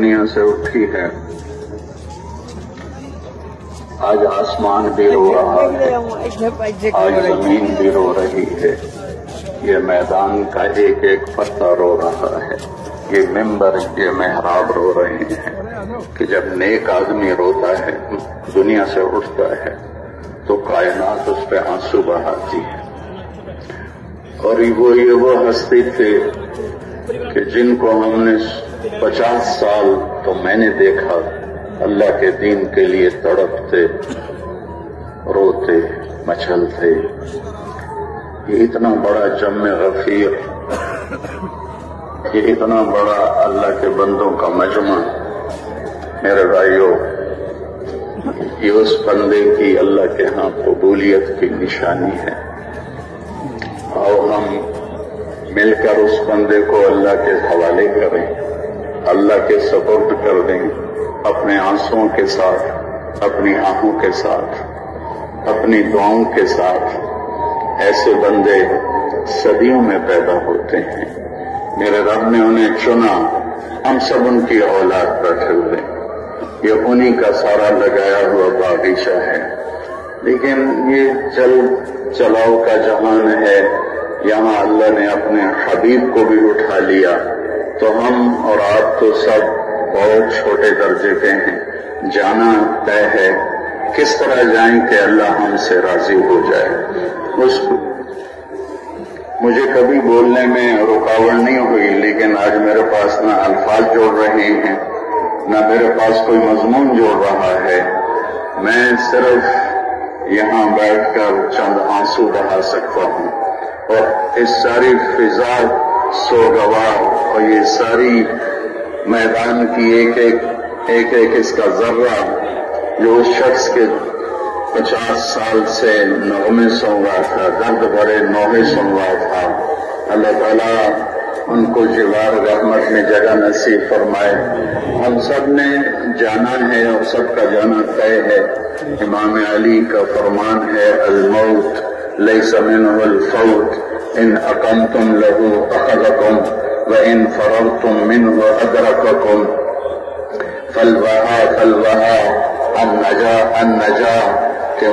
دنیا سے اٹھی ہے، آج آسمان بھی رو رہا ہے، آج زمین بھی رو رہی ہے، یہ میدان کا ایک ایک پتا رو رہا ہے، یہ ممبر یہ محراب رو رہے ہیں کہ جب نیک آدمی روتا ہے، دنیا سے اٹھتا ہے تو کائنات اس پہ آنسو بہاتی ہے۔ اور یہ وہ ہستی تھے کہ جن کو ہم نے 50 سال تو میں نے دیکھا اللہ کے دین کے لیے تڑپتے، روتے، مچلتے۔ یہ اتنا بڑا جمع غفیر، یہ اتنا بڑا اللہ کے بندوں کا مجمع، میرے بھائیوں، یہ اس بندے کی اللہ کے ہاں قبولیت کی نشانی ہے۔ اور ہم مل کر اس بندے کو اللہ کے حوالے کریں، اللہ کے سپرد کر دیں، اپنے آنسوؤں کے ساتھ، اپنی آہوں کے ساتھ، اپنی دعاؤں کے ساتھ۔ ایسے بندے صدیوں میں پیدا ہوتے ہیں، میرے رب نے انہیں چنا، ہم سب ان کی اولاد بیٹھے ہوئے، یہ انہی کا سارا لگایا ہوا باغیچہ ہے۔ لیکن یہ چل چلاؤ کا جہان ہے، یہاں اللہ نے اپنے حبیب کو بھی اٹھا لیا، تو ہم اور آپ تو سب بہت چھوٹے درجے کے ہیں، جانا طے ہے، کس طرح جائیں کہ اللہ ہم سے راضی ہو جائے۔ مجھے کبھی بولنے میں رکاوٹ نہیں ہوئی، لیکن آج میرے پاس نہ الفاظ جوڑ رہے ہیں، نہ میرے پاس کوئی مضمون جوڑ رہا ہے، میں صرف یہاں بیٹھ کر چند آنسو بہا سکتا ہوں، اور اس ساری فضا سوگوار اور یہ ساری میدان کی ایک ایک اس کا ذرہ جو اس شخص کے 50 سال سے نغمے سن رہا تھا، درد بھرے نوحے سن رہا تھا، اللہ تعالیٰ ان کو جوار رحمت میں جگہ نصیب فرمائے۔ ہم سب نے جانا ہے اور سب کا جانا طے ہے۔ امام علی کا فرمان ہے، الموت لیس منہ الفوت، ان اقمتم لہ اخذکم وان فررتم منہ ادرککم، فالوہا النجا کہ